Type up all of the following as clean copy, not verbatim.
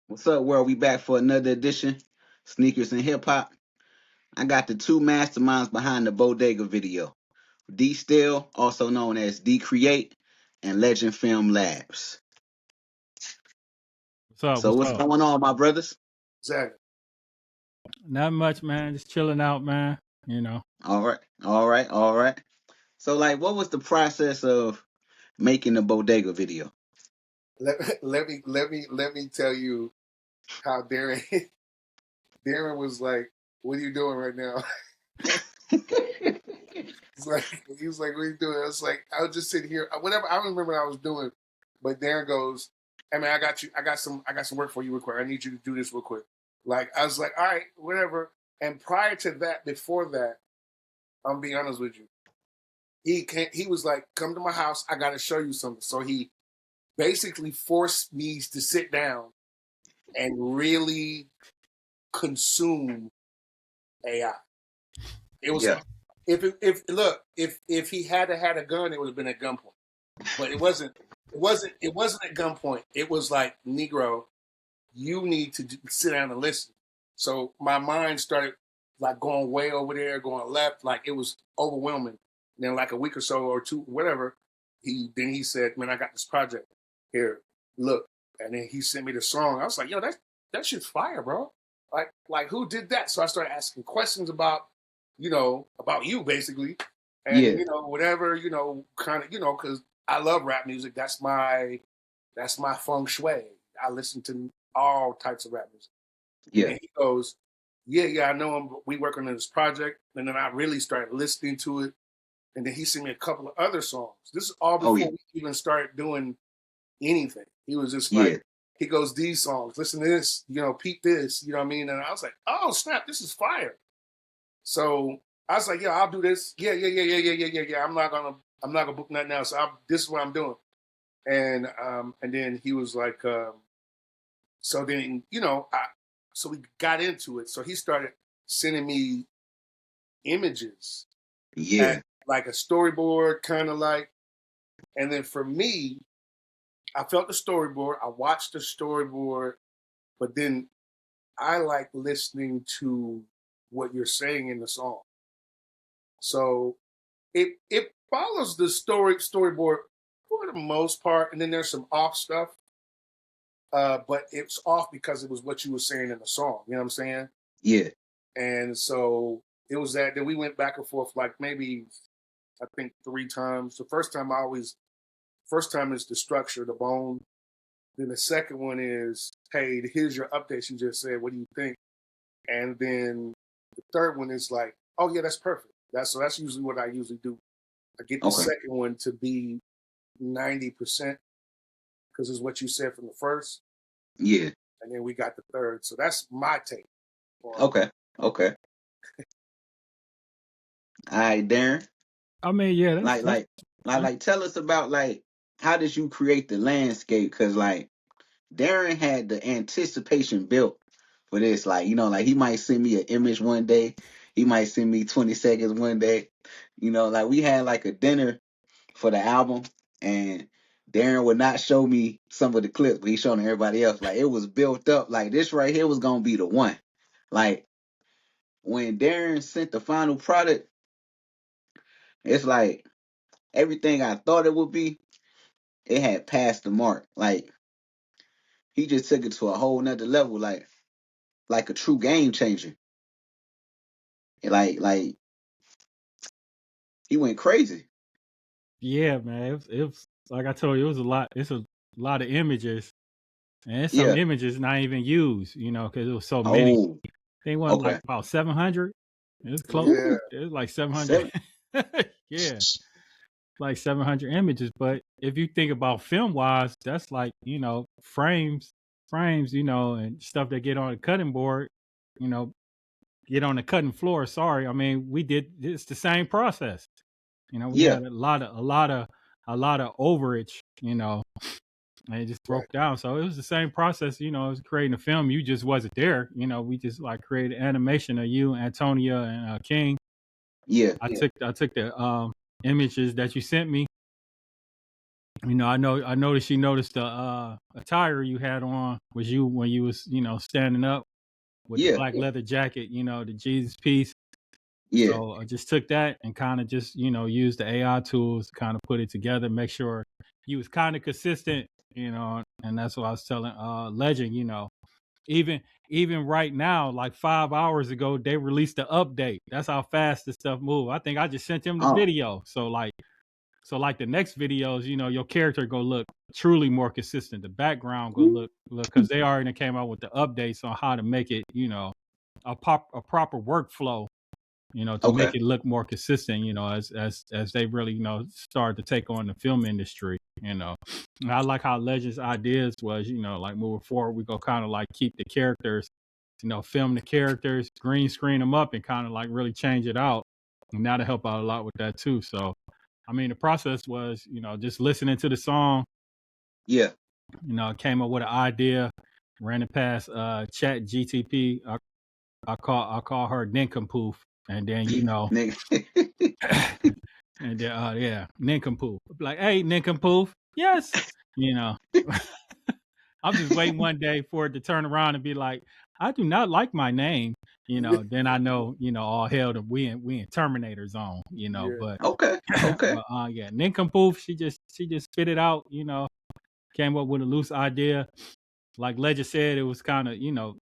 What's up, world? We back for another edition. Sneakers and hip hop. I got the two masterminds behind the Bodega video. D Still, also known as D Create, and Legend Film Labs. What's up? So What's what's up? going on, my brothers? Exactly. Not much, man. Just chilling out, man. You know. All right, all right, all right. So like, what was the process of making the Bodega video? Let me tell you how Darren Darren was like, "What are you doing right now?" He was like, "What are you doing?" I was like, "I was just sitting here, whatever." I don't remember what I was doing, but Darren goes, "Hey man, I got you. I got some work for you real quick. I need you to do this real quick." Like I was like, "All right, whatever." And prior to that, before that, I'm being honest with you, he was like, "Come to my house. I got to show you something." So he basically forced me to sit down and really consume AI. It was Yeah, if he had a gun, it would have been at gunpoint. But it wasn't. It wasn't at gunpoint. It was like, Negro, you need to sit down and listen. So my mind started like going way over there, going left. Like it was overwhelming. And then like a week or so or two, whatever, he said, "Man, I got this project here. Look." And then he sent me the song. I was like, "Yo, that shit's fire, bro. Like who did that?" So I started asking questions about, about you basically, and yeah, whatever, kind of, because I love rap music. That's my feng shui. I listen to all types of rap music. And yeah. then he goes, yeah, I know him. We working on this project. And then I really started listening to it. And then he sent me a couple of other songs. This is all Oh before yeah, we even started doing anything. He was just like, yeah, he goes, "These songs, listen to this, peep this," you know what I mean? And I was like, "Oh snap, this is fire." So I was like, "Yeah, I'll do this. Yeah. I'm not gonna book nothing else. This is what I'm doing." And then he was like, so then, so we got into it. So he started sending me images yeah, at like a storyboard, kind of like. And then for me, I felt the storyboard. I watched the storyboard, but then I like listening to what you're saying in the song. So it follows the storyboard for the most part, and then there's some off stuff. But it's off because it was what you were saying in the song. You know what I'm saying? yeah. And so it was that. Then we went back and forth like maybe I think 3 times. The first time is the structure, the bone. Then the second one is, "Hey, here's your updates you just said. What do you think?" And then the third one is like, "Oh yeah, that's perfect." That's usually what I usually do. I get the Okay, second one to be 90% because it's what you said from the first, yeah. and then we got the third. So that's my take on it. Okay, okay. All right, Darren. I mean, yeah, Like, like, that's tell us about like how did you create the landscape? Cause like Darren had the anticipation built for this. Like, like he might send me an image one day, he might send me 20 seconds one day. Like we had like a dinner for the album, and Darren would not show me some of the clips, but he showed everybody else. Like it was built up. Like this right here was gonna be the one. Like when Darren sent the final product, it's like everything I thought it would be, it had passed the mark. Like he just took it to a whole nother level, like a true game changer. And like he went crazy. yeah, man. It was like I told you, it was a lot. It's a lot of images, and it's some Yeah. images not even used. Because it was so many. Oh, They went like okay. about 700. It's close. Yeah, Ooh, It's like 700. 7. Yeah, like 700 images. But if you think about film wise, that's like frames, and stuff that get on the cutting board. You know, get on the cutting floor. Sorry, I mean we did. It's the same process. We Yeah. had a lot of overage. And it just right. broke down. So it was the same process. It was creating a film. You just wasn't there. We just like created animation of you, Antonia, and King. Yeah. I took the images that you sent me, You know, I noticed you noticed the attire you had on was you when you was, you know, standing up with the Yeah, black leather jacket, you know, the Jesus piece. yeah. So I just took that and kind of just, you know, used the AI tools to kind of put it together, make sure you was kind of consistent, you know, and that's what I was telling Legend, you know. Even even right now, like 5 hours ago, they released the update. That's how fast this stuff moves. I think I just sent them the Oh, video. So like the next videos, you know, your character go look truly more consistent. The background go look because they already came out with the updates on how to make it, you know, a proper workflow, you know, to make okay. it look more consistent, you know, as they really, you know, start to take on the film industry, you know. And I like how Legends ideas was, you know, like moving forward, we go kind of like keep the characters, you know, film the characters, green screen them up and kind of like really change it out. And that'll help out a lot with that too. So I mean the process was, you know, just listening to the song, Yeah. you know, came up with an idea, ran it past Chat GTP. I call her Nincompoop. And then, you know, Nigga. and then, yeah, nincompoop. Like, hey, nincompoop. Yes. You know, I'm just waiting one day for it to turn around and be like, I do not like my name. You know, then I know, you know, all hell that we in Terminator zone, you know, Yeah. but Okay. Okay. but yeah, nincompoop, she just spit it out, you know, came up with a loose idea. Like Legend said, it was kind of, you know,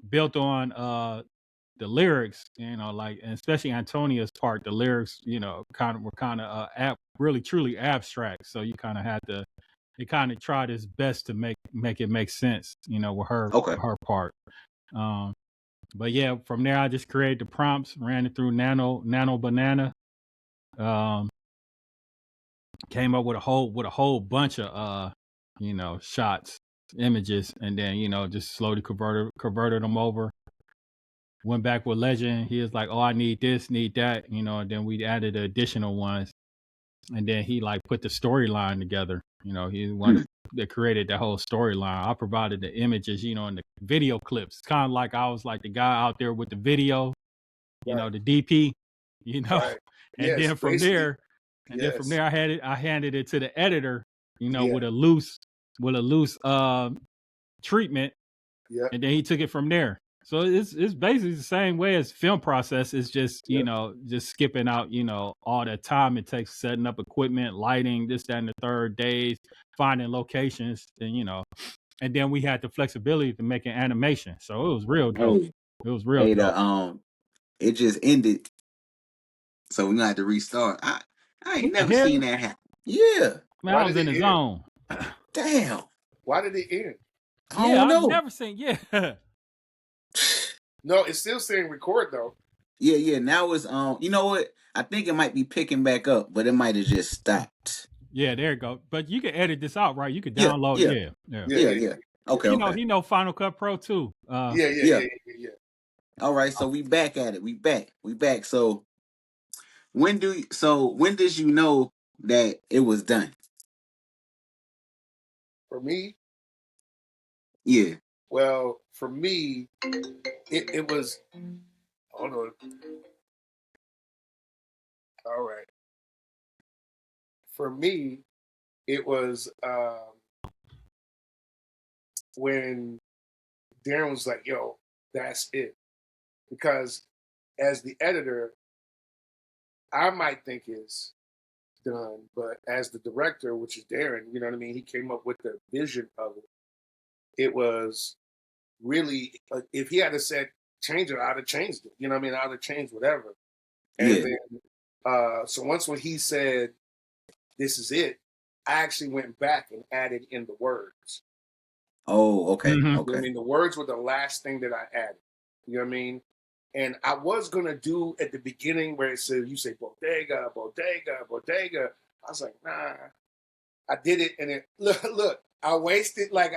built on the lyrics, you know, like and especially Antonia's part, the lyrics, you know, were kind of really truly abstract. So you kind of had to, it kind of tried its best to make it make sense, you know, with Okay. her part. Um, but yeah, from there I just created the prompts, ran it through Nano Banana, um, came up with a whole bunch of you know, shots, images, and then you know just slowly converted them over. Went back with Legend. He was like, "Oh, I need this, need that," you know. And then we added additional ones, and then he like put the storyline together. You know, he one Hmm. that created the whole storyline. I provided the images, you know, and the video clips. Kind of like I was like the guy out there with the video, you know, Right. the DP, you know. Right. And Yes. then from Basically. there, Yes. I handed it to the editor, you know, Yeah. with a loose treatment, Yep. and then he took it from there. So it's basically the same way as film process. It's just, you Yep. know, just skipping out, you know, all that time it takes setting up equipment, lighting, this, that, and the third, days, finding locations, and you know, and then we had the flexibility to make an animation. So it was real dope. Hey, It was real hey, dope. it just ended, so we're gonna have to restart. I What ain't the never hell? seen that happen. Yeah. Man, I Why was did in it the end? zone. Damn. Why did it end? I Yeah, don't I've know. never seen. Yeah, No, it's still saying record though. Yeah, yeah. Now it's you know what? I think it might be picking back up, but it might have just stopped. yeah. There you go. But you can edit this out, right? You could Yeah, download. yeah, Yeah, yeah. Yeah. yeah, Yeah. yeah. Yeah. Okay, okay. He know Final Cut Pro too. Yeah. Yeah. Yeah. Yeah. Yeah. Yeah. All right, so we back at it. We back. We back. So when did you know that it was done? For me, Yeah. well, for me, it was. Hold on. All right. For me, it was when Darren was like, "Yo, that's it," because as the editor, I might think it's done, but as the director, which is Darren, you know what I mean, he came up with the vision of it. It was really, if he had to said change it, I'd have changed it. You know what I mean? I'd have changed whatever. And Yeah. then, so once when he said, "This is it," I actually went back and added in the words. Oh, okay. Mm-hmm. You know what I Okay. mean? The words were the last thing that I added. You know what I mean? And I was gonna do at the beginning where it said you say bodega, bodega, bodega. I was like, nah. I did it, and it look. I wasted like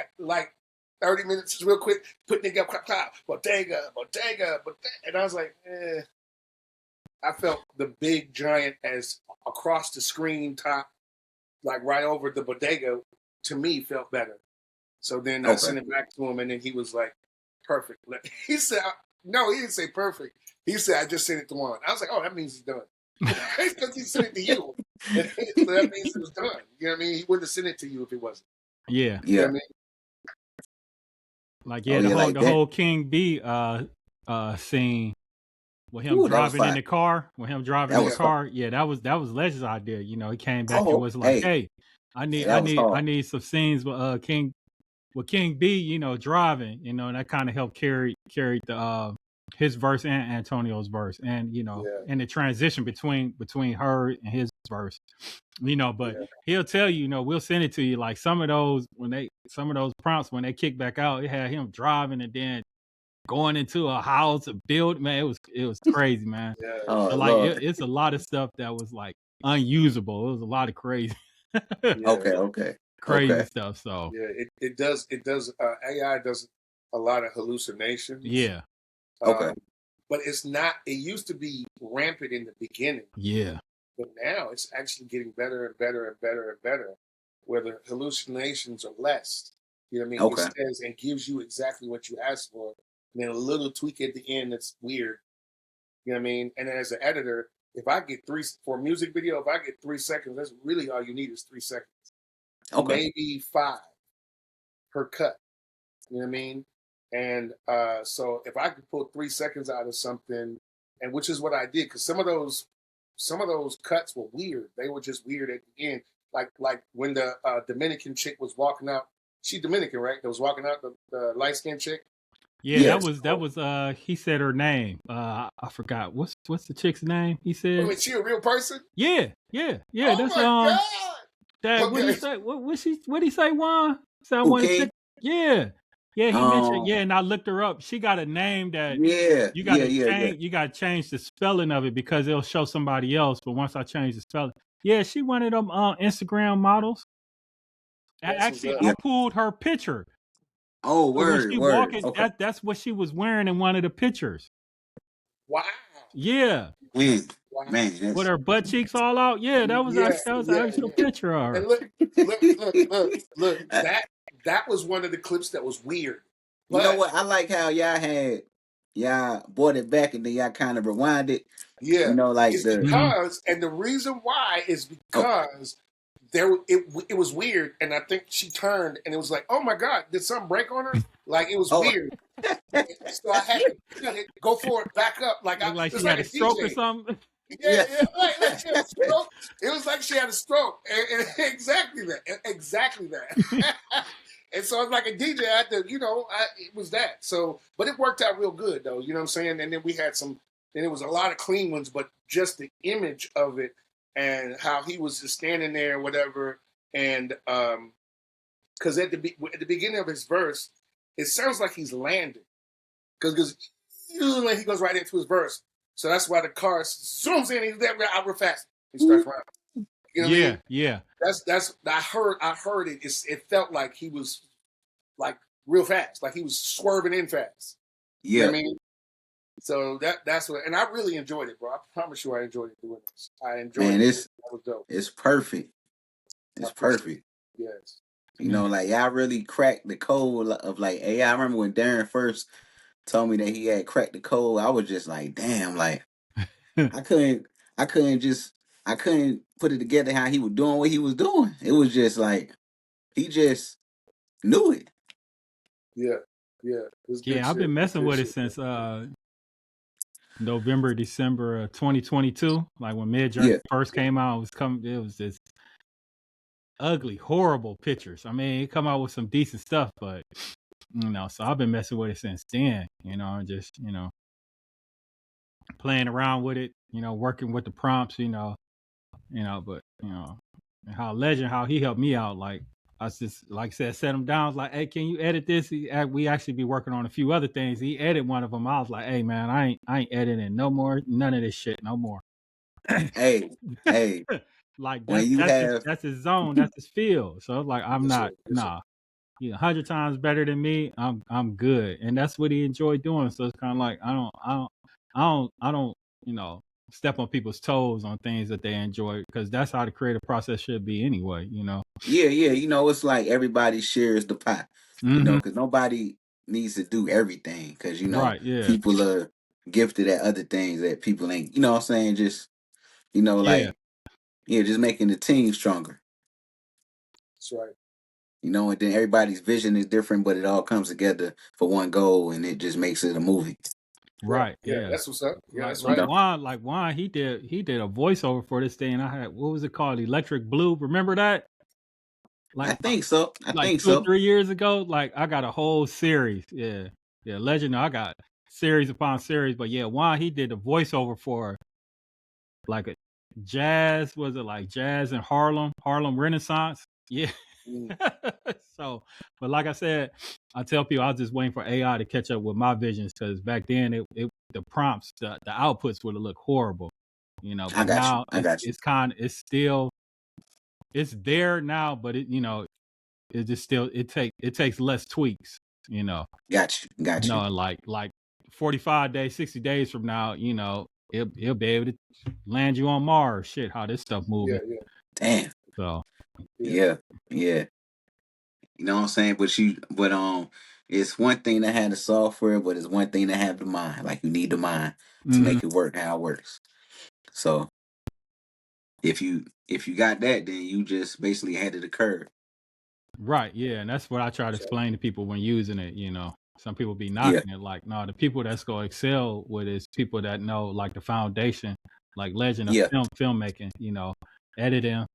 30 minutes real quick putting it up, bodega, bodega, bodega, and I was like, eh. I felt the big giant as across the screen top, like right over the bodega. To me, felt better. So then I Okay. sent it back to him, and then he was like, "Perfect." He said, "No, he didn't say perfect. He said I just sent it to Juan." I was like, "Oh, that means he's done." Because he sent it to you. So that means it was done. You know what I mean? He wouldn't have sent it to you if it wasn't. Yeah. You know Yeah. what I mean? Like Oh yeah, yeah, like the that. whole King B scene with him Ooh, that was driving in fire. the car, with him driving That in the was fire. car. Yeah, that was Legend's idea. You know, he came back and Oh, was like, hey, "Hey, hey, that was I hard. need some scenes with King B, you know, driving, you know, and that kind of helped carry the his verse and Antonio's verse, and you know, Yeah, and the transition between her and his verse, you know. But yeah, he'll tell you, you know, we'll send it to you. Like some of those prompts when they kick back out, it had him driving and then going into a house, a build. Man, it was crazy, man. yeah, Oh So like Lord. it's a lot of stuff that was like unusable. It was a lot of crazy yeah, Okay, okay, crazy okay, stuff. So yeah. It does. AI does a lot of hallucinations. yeah, okay, Um, but it's not. It used to be rampant in the beginning, yeah, but now it's actually getting better and better and better and better, where the hallucinations are less. You know what I mean? It okay. says and gives you exactly what you asked for, and then a little tweak at the end that's weird. You know what I mean? And as an editor, if I get for a music video, if I get 3 seconds, that's really all you need is 3 seconds, Okay. maybe 5 per cut. You know what I mean? And so if I could pull 3 seconds out of something, and which is what I did, because some of those cuts were weird. They were just weird at the end. Like when the Dominican chick was walking out. She Dominican, right? That was walking out, the light skinned chick. yeah. Yes. That was he said her name. I forgot what's the chick's name. He Wait, said wait, she a real person? yeah, yeah, yeah. Oh That's my that god! what he Okay. say? What he say? Juan? So I Who want to King? check. Yeah, yeah. He mentioned Um. yeah, and I looked her up. She got a name that Yeah. Yeah. Yeah. Yeah. you got to change the spelling of it because it'll show somebody else. But once I change the spelling, yeah, she one of them Instagram models. That's what's Actually, up. I Yeah. pulled her picture. Oh, So when word, she word. walking, Okay. that's what she was wearing in one of the pictures. Wow. Yeah, Man, Wow. man, with that's. her butt cheeks all out. Yeah, Yeah, that was an yeah, actual yeah. picture of And her. look. Uh, That was one of the clips that was weird. you know But what? I like how y'all brought it back and then y'all kind of rewind it. You yeah, know, like it's the. Hmm. because, and the reason why is Oh. because it was weird, and I think she turned, and it was like, oh my god, did something break on her? Like it was Oh. weird. So I had to cut it, go for it, back up, Looked like it was she like had a a stroke or DJ. something. Yeah, Yeah. yeah, like she had a stroke. It was like she had a stroke, and exactly that. And so it's like a DJ. I had to, it was that. So, but it worked out real good, though. You know what I'm saying? And then we had then it was a lot of clean ones, but just the image of it and how he was just standing there, whatever. And because at the beginning of his verse, it sounds like he's landing because he goes right into his verse. So that's why the car zooms in. He's there out real fast. He starts running. You know what I Yeah, mean? yeah, That's I heard it. It felt like he was like real fast, like he was swerving in fast. You know Yeah. what I mean? So that's what, and I really enjoyed it, bro. I promise you, I enjoyed it doing this. I enjoyed Man, it. That was dope. it's perfect. I It's appreciate perfect. it. Yes. You yeah. know, like y'all really cracked the code of like AI. I remember when Darren first told me that he had cracked the code. I was just like, damn, like I couldn't, I couldn't just, I couldn't put it together how he was doing what he was doing. It was just like he just knew it. Yeah. Yeah. It's good Yeah, I've shit. been It's messing good with it shit. since November, December 2022. Like when Mid Journey Yeah, first came out, it was just ugly, horrible pictures. I mean, it come out with some decent stuff, but you know, so I've been messing with it since then, you know, and just, you know, playing around with it, you know, working with the prompts, but and how he helped me out, like I was just like I said, set him down. I was like, hey, can you edit this? We actually be working on a few other things. He edited one of them. I was like, hey man, I ain't editing no more, none of this shit no more. hey, hey, Like when you have, that's his zone, that's his field. So it's like I'm Yes, sir. not Yes, sir. nah. 100 times better than me. I'm good, and that's what he enjoyed doing. So it's kind of like I don't you know step on people's toes on things that they enjoy because that's how the creative process should be anyway. You know. yeah, yeah, it's like everybody shares the pie, Hmm. because nobody needs to do everything, because Right. Yeah. people are gifted at other things that people ain't. You know what I'm saying? Just Yeah. like Yeah, just making the team stronger. That's right. You know, and then everybody's vision is different, but it all comes together for one goal, and it just makes it a movie. Yeah, Right. yeah, Yeah. that's what's up. Yeah, Like that's You like right. know, Juan, he did a voiceover for this thing. I had, what was it called? Electric Blue. Remember that? I Like think so. I like think 2 or so. 3 years ago. Like I got a whole series. Yeah. Yeah. Legend. I got series upon series. But yeah, Juan, he did a voiceover for like a jazz, was it like jazz in Harlem Renaissance? Yeah. Mm. So, but like I said, I tell people I was just waiting for AI to catch up with my visions, because back then it the prompts, the outputs would have looked horrible, you know. I But got you. now I got you. it's still, it's there now, but it, you know, it just still, it takes less tweaks, you know. Got you. Got you. Like 45 days, 60 days from now, you know, it'll be able to land you on Mars. Shit, how this stuff Yeah, moving. yeah, Damn. So yeah, Yeah. Yeah. You know what I'm saying? But it's one thing to have the software, but it's one thing to have the mind. Like you need the mind to mhm. make it work how it works. So if you got that, then you just basically handed the curve. Right, yeah, and that's what I try to that's right. explain to people when using it, you know. Some people be Yeah. knocking it, like, no, the people that's gonna excel with it is people that know like the foundation, like legend of Yeah. filmmaking, you know, editing,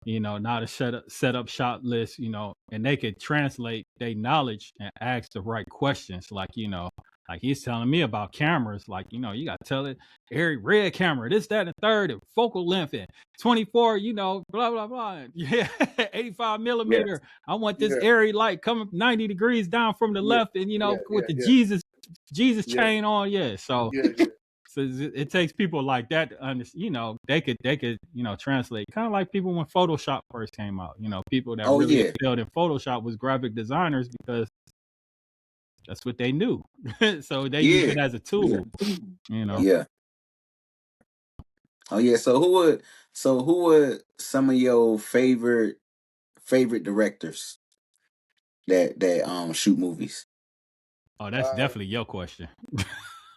you know, not to set up shot lists, you know, and they could translate their knowledge and ask the right questions. Like, you know, like he's telling me about cameras, like, you know, you gotta tell it every red camera, this, that, and third, and focal length, and 24, you know, blah blah blah. And yeah, 85 Yeah. millimeter. I want this Yeah, airy light coming 90 degrees down from the yeah, left, and you yeah, know, with yeah, the yeah, Jesus yeah, chain on. Yeah. So yeah, yeah, it takes people like that to understand, you know, they could, you know, translate, kind of like people when Photoshop first came out, you know, people that Oh really yeah. excelled in Photoshop was graphic designers, because that's what they knew. So they use Yeah. it as a Yeah. tool, you know. Yeah. Oh yeah. So who would some of your favorite directors that shoot movies? Oh, that's uh, definitely your question.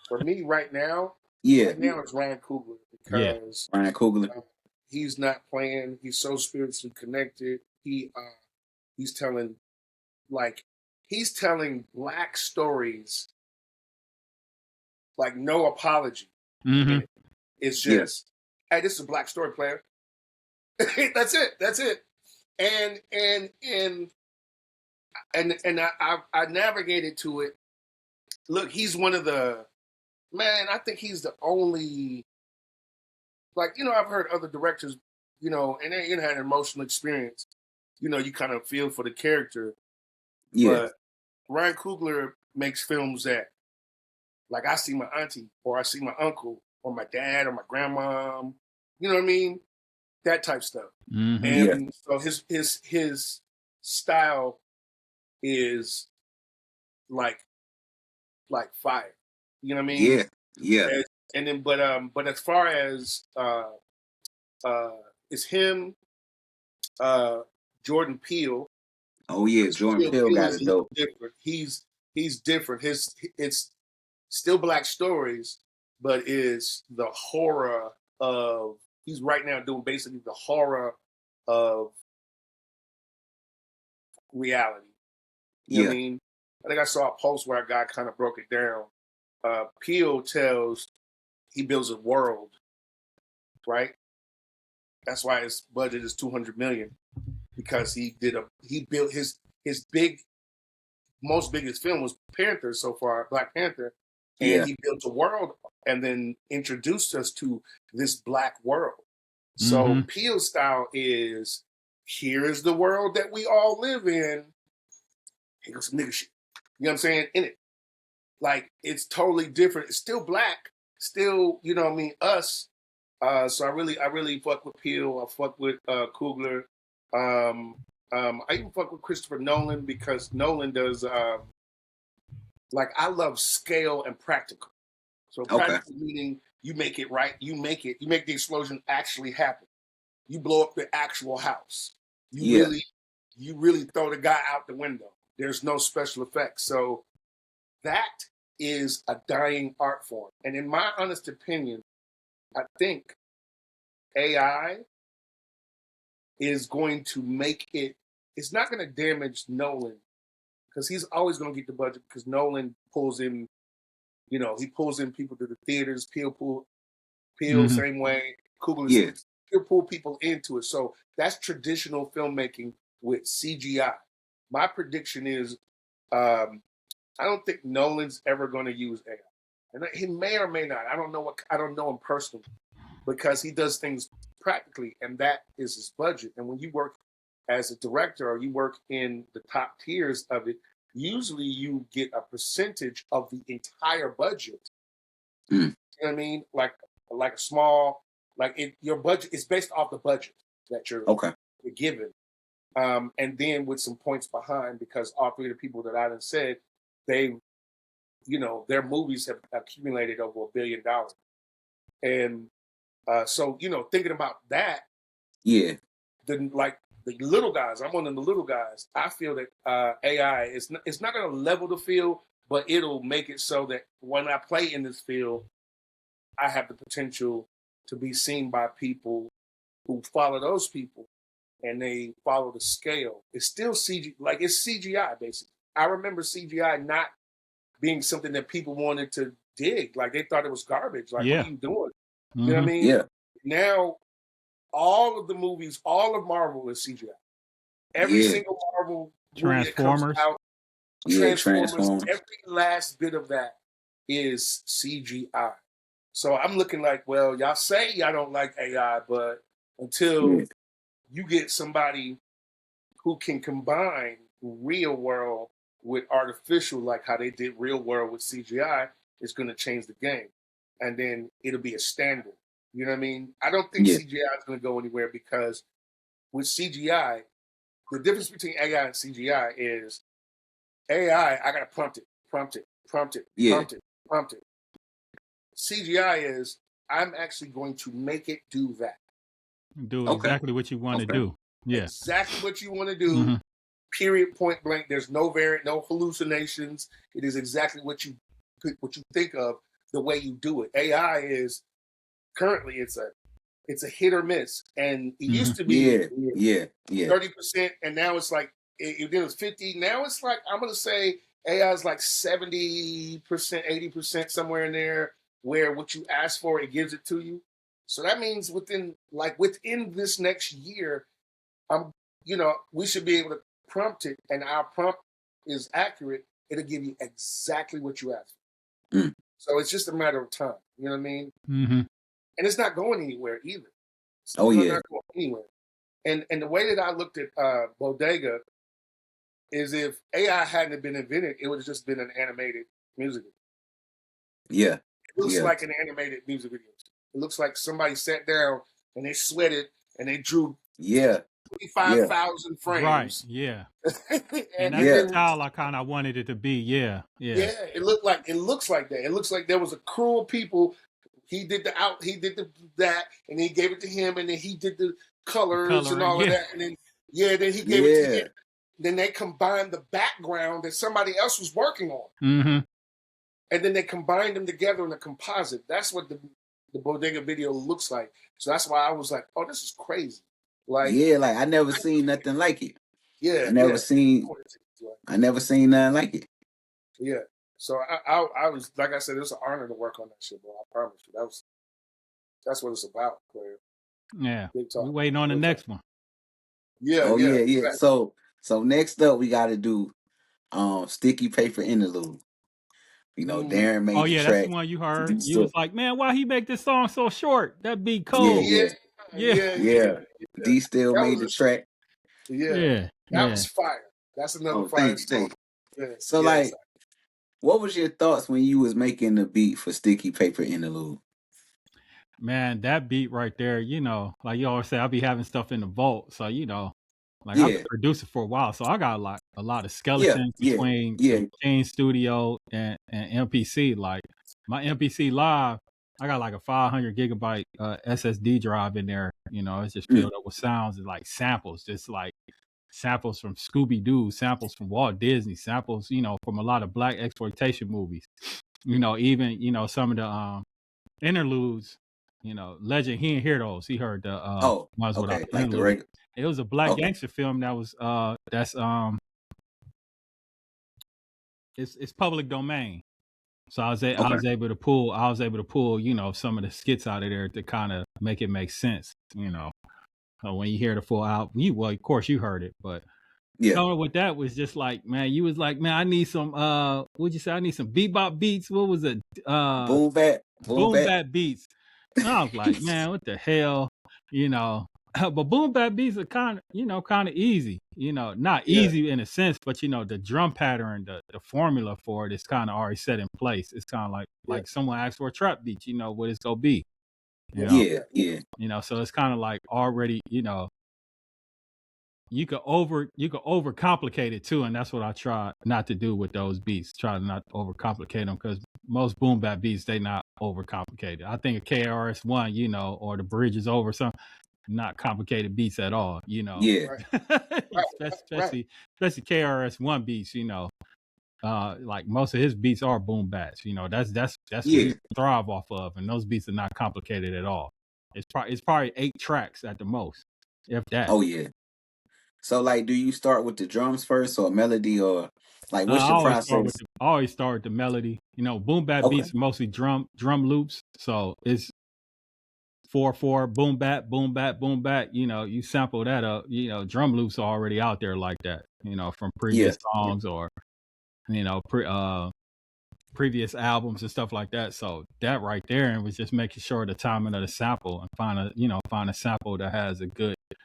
for me Yeah. right now it's Ryan Coogler Yeah. because Ryan Coogler. uh, he's not playing. He's so spiritually connected. He's telling like he's telling black stories like no apology in Mm-hmm. it. It's Yeah. just, hey, this is a black story, player. That's it. That's it. And I navigated to it. Look, he's one of the man. I think he's the only, like, you know, I've heard other directors, you know, and they had an emotional experience. You know, you kind of feel for the character, Yeah. but Ryan Coogler makes films that, like, I see my auntie or I see my uncle or my dad or my grandma. You know what I mean? That type stuff. Mm-hmm. Yeah. And so his style is like fire. You know what I mean? Yeah. Yeah. And then but as far as uh it's him, uh Jordan Peele. Oh yeah. Jordan Peele Peele got is it a little dope. different. He's different. It's still black stories, but is the horror of, he's right now doing basically the horror of reality. You know what I Yeah. mean? I think I saw a post where a guy kind of broke it down. Peele he builds a world, right? That's why his budget is 200 million, because he built his most biggest film was Panther so far, Black Panther, and Yeah. he built a world and then introduced us to this black world. So Mm-hmm. Peele's style is, here is the world that we all live in. Here goes some nigga shit. You know what I'm saying? In it. Like, it's totally different. It's still black, still, you know what I mean, us. So I really fuck with Peele. I fuck with Coogler. I even fuck with Christopher Nolan, because Nolan does like, I love scale and practical. So Okay. practical meaning you make it right, you make the explosion actually happen. You blow up the actual house. You Yeah. really throw the guy out the window. There's no special effects. So that is a dying art form. And in my honest opinion, I think AI is going to make it. It's not going to damage Nolan because he's always going to get the budget because Nolan pulls in. He pulls in people to the theaters. Peel same way. Kubrick, Yeah. he'll pull people into it. So that's traditional filmmaking with CGI. My prediction is, I don't think Nolan's ever going to use AI, and he may or may not. I don't know him personally because he does things practically, and that is his budget. And when you work as a director or you work in the top tiers of it, usually you get a percentage of the entire budget. Mm. You know what I mean? Like a small, your budget is based off the budget that you're given. And then with some points behind, because all three of the people that I done said, they, their movies have accumulated over $1 billion. And so, thinking about that, the little guys, I'm one of the little guys. I feel that AI it's not going to level the field, but it'll make it so that when I play in this field, I have the potential to be seen by people who follow those people, and they follow the scale. It's still CG, it's CGI basically. I remember CGI not being something that people wanted to dig. Like they thought it was garbage. Like, what are you doing? You know what I mean? Yeah. Now, all of the movies, all of Marvel is CGI. Every single Marvel movie that comes out, Transformers, every last bit of that is CGI. So I'm looking like, well, y'all say y'all don't like AI, but until you get somebody who can combine real world with artificial, like how they did real world with CGI, it's going to change the game. And then it'll be a standard. You know what I mean? I don't think CGI is going to go anywhere because with CGI, the difference between AI and CGI is AI, I got to prompt it. CGI is I'm actually going to make it do that. Do exactly what you want to do. Yeah. Exactly what you want to do. Period, point blank. There's no variant, no hallucinations. It is exactly what you think of the way you do it. AI is currently it's a hit or miss, and it used to be 30%, and now it's like it was 50. Now it's like I'm gonna say AI is like 70%, 80% somewhere in there, where what you ask for it gives it to you. So that means within this next year, we should be able to prompt it, and our prompt is accurate. It'll give you exactly what you ask for. So it's just a matter of time. You know what I mean? And it's not going anywhere either. It's not going anywhere. And the way that I looked at Bodega is if AI hadn't been invented, it would have just been an animated music video. Yeah. It looks like an animated music video. It looks like somebody sat down and they sweated and they drew 25,000 frames. Right, yeah. And that's the style I kind of wanted it to be. Yeah. It looks like that. It looks like there was a crew of people. He did that, and he gave it to him, and then he did the colors and all of that, and then then he gave it to him. Then they combined the background that somebody else was working on, and then they combined them together in a composite. That's what the Bodega video looks like. So that's why I was like, "Oh, this is crazy!" I never seen nothing like it. I never seen nothing like it. Yeah. So I was, like I said, it was an honor to work on that shit, bro. I promise you. That's what it's about, player. Yeah. We're waiting on the next one. Yeah. Yeah. So next up we gotta do Sticky Paper Interlude. Darren made the track. That's the one you heard. You was like, man, why he make this song so short? That beat cold. Yeah. D still made the track. Yeah. That was fire. That's another fire song. So what was your thoughts when you was making the beat for Sticky Paper Interlude? Man, that beat right there, like you always say, I'll be having stuff in the vault. So, I've been producing for a while. So I got a lot of skeletons between King Studio and MPC. Like my MPC Live, I got like a 500 gigabyte SSD drive in there. It's just filled up with sounds and like samples, just like samples from Scooby-Doo, samples from Walt Disney, samples, from a lot of black exploitation movies. Even, some of the interludes, Legend. He didn't hear those. He heard the Oh, ones without okay, the like the interlude. regular. It was a black Okay, gangster film that was it's public domain. So I okay, was able to pull some of the skits out of there to kind of make it make sense. When you hear the full album, of course you heard it, but yeah. coming with that was just like, man, you was like, man, I need some what'd you say? I need some bebop beats. What was it? Boom Boom bat. bap beats. And I was like, man, what the hell? You know. But boom bap beats are kind of easy. Not Yeah, easy in a sense, but the drum pattern, the formula for it is kind of already set in place. It's kind of like yeah, someone asks for a trap beat, what it's gonna be. You yeah, know, Yeah, yeah, so it's kind of like already, you could overcomplicate it too, and that's what I try not to do with those beats. Try to not overcomplicate them because most boom bap beats they not overcomplicated. I think a KRS One, or the Bridge is Over, some not complicated beats at all. yeah. right, right, right. especially KRS One beats. Like most of his beats are boom bats. That's what Yeah. he thrive off of, and those beats are not complicated at all. It's probably 8 tracks at the most, if that. Oh yeah. So like, do you start with the drums first or a melody or like what's I your always start with process? the melody. Boom bap Okay. beats are mostly drum loops, so it's 4/4 boom bap boom bap boom bap. You sample that up. Drum loops are already out there like that. From Yeah. previous songs or previous albums and stuff like that. So that right there, and was just making sure the timing of the sample and find a sample that has a good at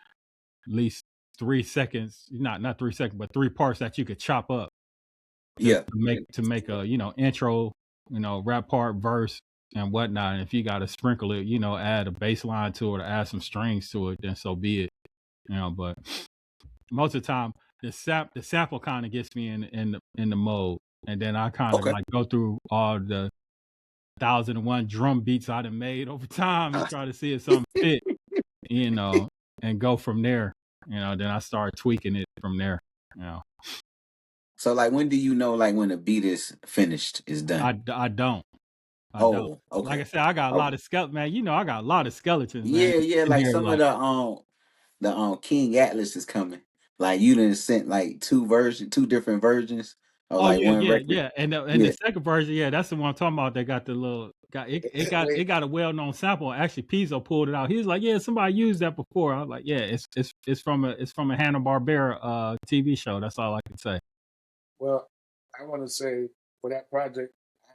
least 3 seconds, not 3 seconds, but 3 parts that you could chop up to, Yeah. to make a intro, rap part, verse, and whatnot. And if you got to sprinkle it, add a bass line to it or add some strings to it, then so be it. But most of the time, the sample kind of gets me in the mode, and then I kind of Okay. like go through all the 1,001 drum beats I done made over time and try to see if something fit, and go from there. Then I start tweaking it from there. You know. So like when do you know like when a beat is finished, is done? I don't. I don't. Oh, Like I okay. said, I got a lot Okay. of man. I got a lot of skeletons, man. Yeah, yeah, In like here, some of like, the King Atlas is coming. Like you done sent like two different versions of oh like yeah, one yeah, record. yeah. And the Yeah. second version, yeah, that's the one I'm talking about. That got the little Wait, it got a well known sample. Actually, Pizzo pulled it out. He was like, yeah, somebody used that before. I was like, yeah, it's from a Hanna-Barbera TV show. That's all I can say. well, I want to say for that project, I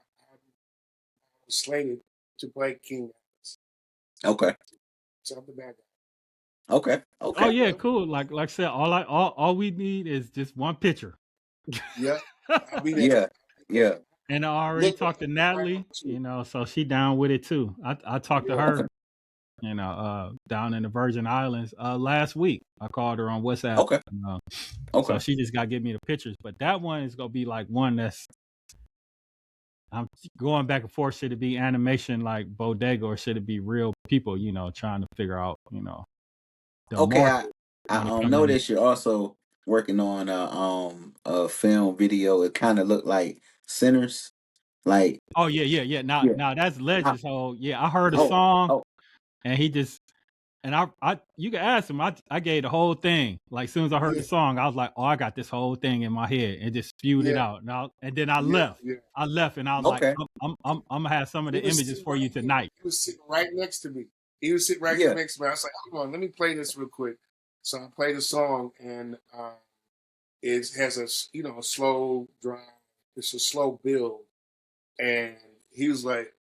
was slated to play King. Okay. So I'm the bad guy. Okay. Oh Okay. yeah, cool. Like I said, all we need is just one picture. Yeah, I'll be there. Yeah. Yeah. And I already Look, talked to right on Natalie, too. so she down with it too. I talked to Yeah, Okay. her, down in the Virgin Islands last week. I called her on WhatsApp. Okay. Uh, so Okay. she just got to give me the pictures. But that one is gonna be like one that's I'm going back and forth. Should it be animation like Bodega or should it be real people? Trying to figure out the Okay. market I when it comes to noticed you're also working on a film video. It kind of looked like Sinners. Like Oh yeah. Now yeah. that's I- Legends. So yeah, I heard a Oh. song Oh. and he just and you can ask him. I gave the whole thing. Like as soon as I heard yeah, the song, I was like, oh, I got this whole thing in my head and just spewed it yeah, out. And then I yeah, left. yeah. I left and I was like, Okay. I'm gonna have some of He the was images sitting for right you here. tonight. He was sitting right next to me. He was sitting right Yeah. next to me. I was like, hold on, let me play this real quick. So I played the song, and it has a slow drive. It's a slow build, and he was like,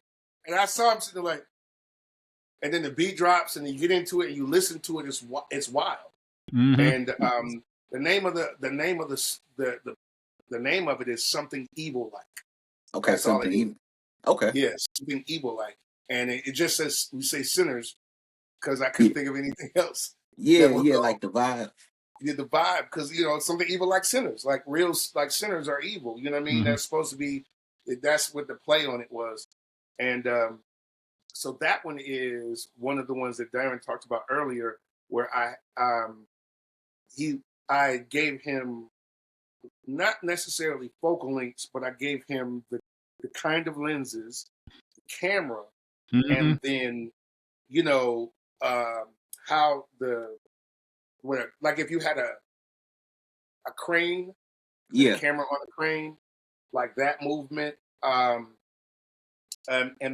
and I saw him sitting there like, and then the beat drops, and you get into it, and you listen to it. It's wild. Mm-hmm. And the name of the name of it is something evil like. Okay. That's all it Something is. even. Okay. Yes, something evil like, and it just says we say sinners because I couldn't Yeah. think of anything else Yeah. that would Yeah. go. Like the vibe. Did the vibe because something evil like sinners, like sinners are evil. You know what I mean? Mm-hmm. That's supposed to be. That's what the play on it was, and so that one is one of the ones that Darren talked about earlier, where I gave him not necessarily focal lengths, but I gave him the kind of lenses, the camera, Mm-hmm. and then you know, how like if you had a crane and a Yeah. camera on a crane, like that movement. And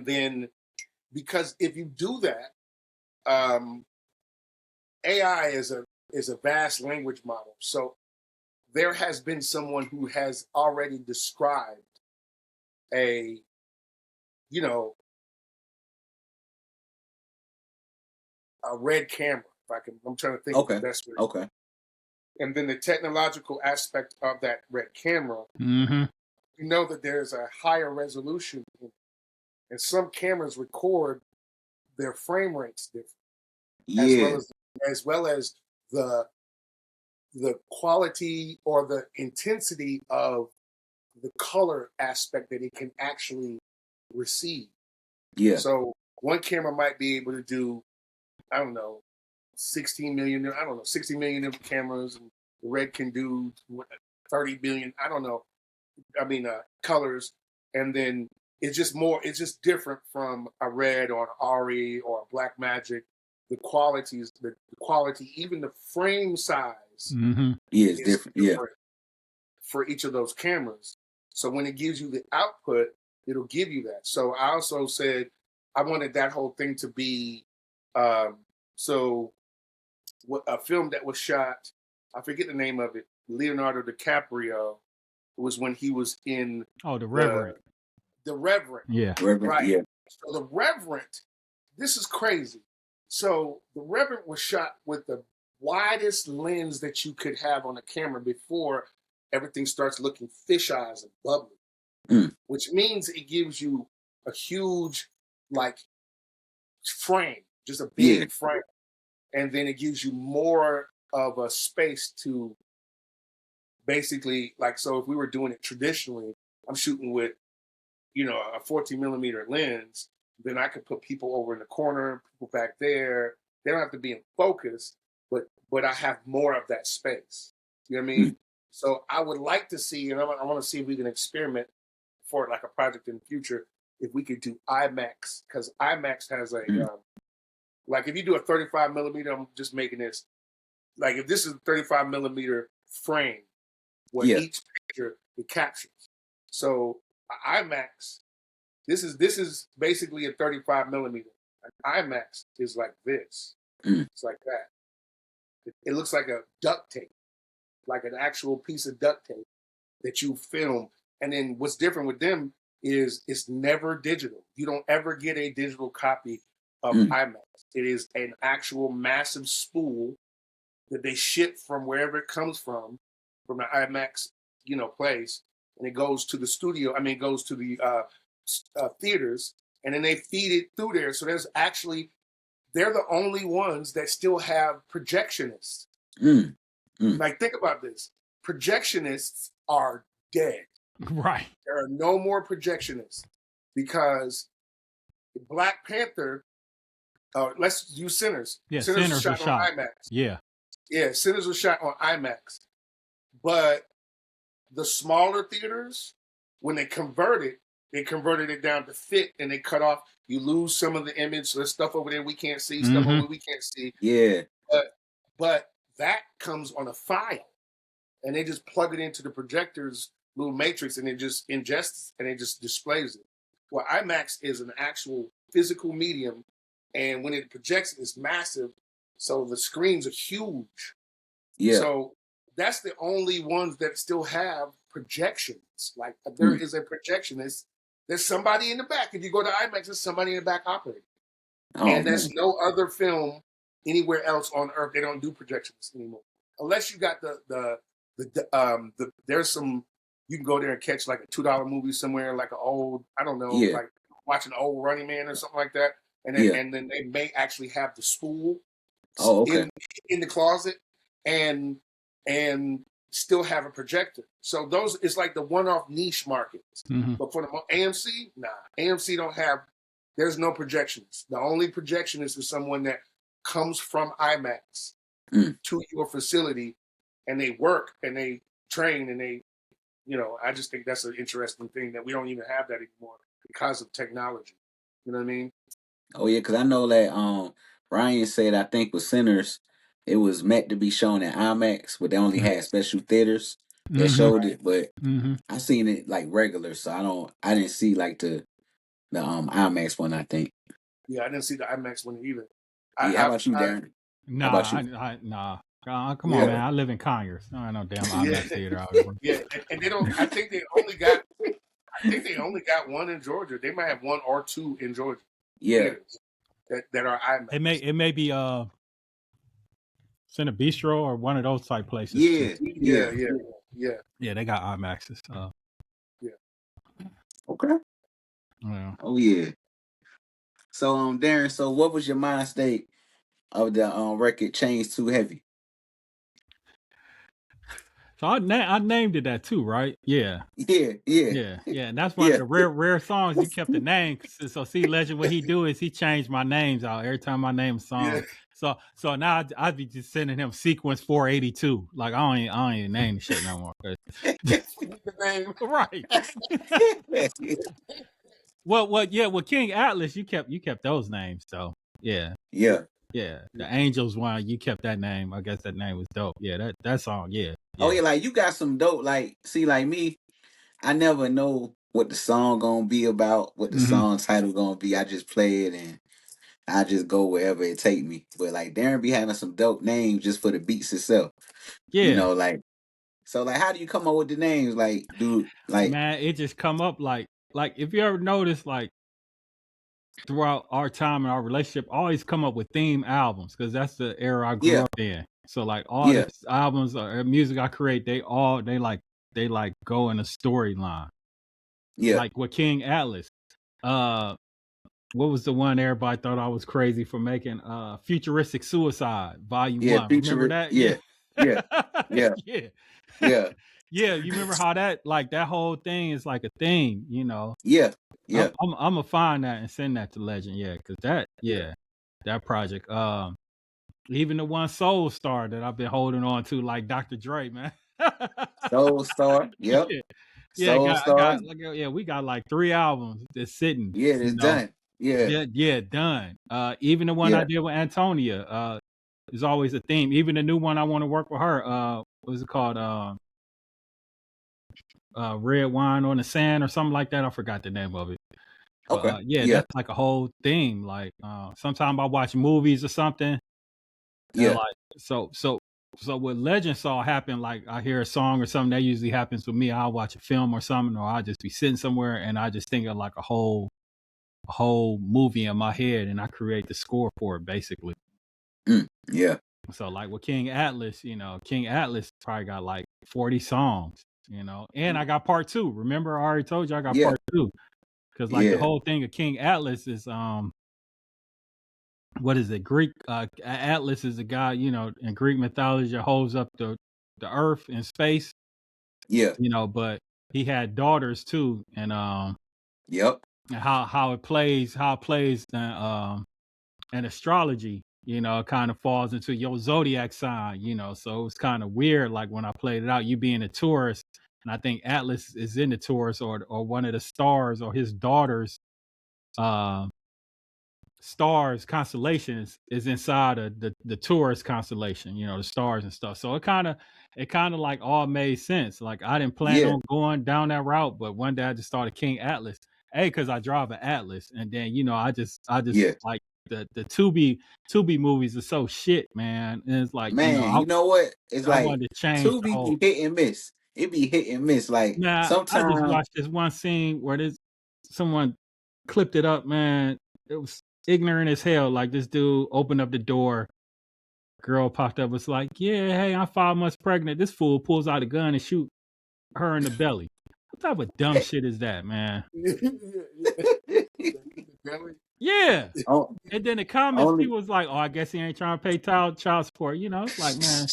then because if you do that, AI is a vast language model. So there has been someone who has already described a, you know, a red camera. If I can, I'm trying to think of the Okay. best way. Okay. And then the technological aspect of that red camera, Mm-hmm. you know that there's a higher resolution, and some cameras record their frame rates different, as well Yeah. as the quality or the intensity of the color aspect that it can actually receive. Yeah. So one camera might be able to do, I don't know, 16 million, I don't know, 60 million of cameras, and the red can do 30 billion, I don't know. I mean, colors. And then it's just different from a red or an Ari or a Black Magic. The quality, even the frame size Mm-hmm. Yeah, it's is different. Yeah. different for each of those cameras. So when it gives you the output, it'll give you that. So I also said I wanted that whole thing to be um, so a film that was shot. I forget the name of it. Leonardo DiCaprio was when he was in Oh, the the Reverend. the Reverend, Yeah. Reverend. right? Yeah. So the Reverend, this is crazy. So the Reverend was shot with the widest lens that you could have on a camera before everything starts looking fish eyes and bubbly, Mm. which means it gives you a huge like frame, just a Yeah. big frame, and then it gives you more of a space to basically like. So if we were doing it traditionally, I'm shooting with a 14 millimeter lens, then I could put people over in the corner, people back there. They don't have to be in focus, but I have more of that space. You know what I Mm. mean? So I would like to see, and I want to see if we can experiment for like a project in the future, if we could do IMAX, because IMAX has a Mm. like if you do a 35 millimeter, I'm just making this like if this is a 35 millimeter frame where Yeah. each picture it captures. So IMAX, this is basically a 35 millimeter. An IMAX is like this. Mm. It's like that. It looks like a duct tape, like an actual piece of duct tape that you film. And then what's different with them is it's never digital. You don't ever get a digital copy of Mm. IMAX. It is an actual massive spool that they ship from wherever it comes from the IMAX, place, and it goes to the studio. I mean, it goes to the theaters, and then they feed it through there. So they're the only ones that still have projectionists. Mm. Mm. Like, think about this: projectionists are dead. Right. There are no more projectionists because Black Panther. Let's use Sinners. Yeah. Sinners was Sinners was shot on shot. IMAX. Yeah. Yeah, Sinners was shot on IMAX. But the smaller theaters, when they converted it down to fit, and they cut off. You lose some of the image. So there's stuff over there we can't see, stuff over Mm-hmm. there we can't see. Yeah. But that comes on a file, and they just plug it into the projector's little matrix, and it just ingests and it just displays it. Well, IMAX is an actual physical medium, and when it projects, it's massive. So the screens are huge. Yeah. So that's the only ones that still have projections. Like there Mm. is a projectionist. There's somebody in the back. If you go to IMAX, there's somebody in the back operating. Oh And there's man. no other film anywhere else on earth. They don't do projections anymore. Unless you got there's some, you can go there and catch like a $2 movie somewhere, like an old, I don't know, Yeah. like watching an old Running Man or something like that. Yeah. And then they may actually have the spool Oh, okay. in the closet and and still have a projector. So those is like the one-off niche markets. Mm-hmm. But for the AMC, nah, AMC don't have. There's no projections. The only projectionist is someone that comes from IMAX Mm. to your facility, and they work and they train and they, I just think that's an interesting thing that we don't even have that anymore because of technology. You know what I mean? Oh yeah, because I know that Ryan said I think with Sinners it was meant to be shown at IMAX, but they only had special theaters that Mm-hmm. showed it. But Mm-hmm. I seen it like regular, so I didn't see like the IMAX one. I think. Yeah, I didn't see the IMAX one either. Yeah. How I, about you, I Darren? How about Nah, you? nah. Come on, yeah, man. I live in Conyers. I ain't no damn yeah, IMAX theater out here. yeah, and they don't. I think they only got one in Georgia. They might have one or two in Georgia Yeah. theaters that are IMAX. It may be Cine Bistro or one of those type places too. Yeah. Yeah. Yeah, yeah, yeah, Yeah, they got IMAXs. yeah. Okay. Yeah. Oh yeah. So Darren, so what was your mind state of the record Chains Too Heavy? So I named it that too, right? Yeah. Yeah. Yeah. Yeah, and that's one of Yeah. the rare songs you kept the name. So see, Legend, what he do is he changed my names out every time I name a Yeah. song. So now I'd be just sending him sequence 482. Like I don't even name the shit no more. Forget the name. Right. Well, King Atlas, you kept those names. So yeah, Yeah. the Angels one, you kept that name. I guess that name was dope. Yeah, that song. Yeah, Oh yeah. yeah, like you got some dope. Like, see, like me, I never know what the song gonna be about, what the Hmm. song title gonna be. I just play it and I just go wherever it take me. But like Darren be having some dope names just for the beats itself. You Yeah, know, like so like how do you come up with the names? Like, dude, like man, it just come up like if you ever notice like throughout our time and our relationship, I always come up with theme albums because that's the era I grew yeah, up in. So like all the yeah, albums or music I create, they like go in a storyline. yeah, Like with King Atlas, uh, what was the one everybody thought I was crazy for making? Futuristic Suicide Volume yeah, One. Remember feature that? Yeah, yeah, yeah, yeah, yeah, yeah, yeah. You remember how that like that whole thing is like a theme, you know? yeah, I'm yeah. I'm, I'm gonna find that and send that to Legend, yeah, because Yeah. that project. Even the one Soul Star that I've been holding on to, like Dr. Dre, man. Soul Star, yep. Yeah, yeah, Soul I Star, got like yeah, we got like 3 albums that's sitting, yeah, you it's know. done. Yeah, Yeah, done. Even the one I yeah, did with Antonia, is always a theme. Even the new one I want to work with her, what's it called? Red Wine on the Sand or something like that. I forgot the name of it. But okay, yeah, yeah, that's like a whole theme. Like sometimes I watch movies or something, and yeah, like so what Legend saw happen, like I hear a song or something that usually happens with me. I'll watch a film or something, or I'll just be sitting somewhere and I just think of like a whole movie in my head, and I create the score for it basically. yeah, So like with King Atlas, King Atlas probably got like 40 songs, and I got part two. Remember, I already told you I got yeah, part two because like the yeah, whole thing of King Atlas is what is it? Greek Atlas is a guy, in Greek mythology that holds up the earth and space, yeah, but he had daughters too, yep, and how it plays and astrology, kind of falls into your zodiac sign, so it's kind of weird. Like when I played it out, you being a Taurus, and I think Atlas is in the Taurus or one of the stars or his daughters, uh, stars constellations is inside of the Taurus constellation, the stars and stuff. So it kind of like all made sense. Like I didn't plan yeah, on going down that route, but one day I just started King Atlas. Because I drive an Atlas, and then I just yeah. like the Tubi movies are so shit, man. And it's like Man, you know what? It's I like wanted to change the Tubi whole. be hit and miss. It be hit and miss. Like Nah, I just sometimes, watched this one scene where this someone clipped it up, man. It was ignorant as hell. Like this dude opened up the door, girl popped up, was like, "Yeah, hey, I'm 5 months pregnant." This fool pulls out a gun and shoot her in the belly. What type of dumb shit is that, man? Yeah, yeah. Really? Yeah. oh, And then the comments, only people was like, "Oh, I guess he ain't trying to pay child support." It's like, man,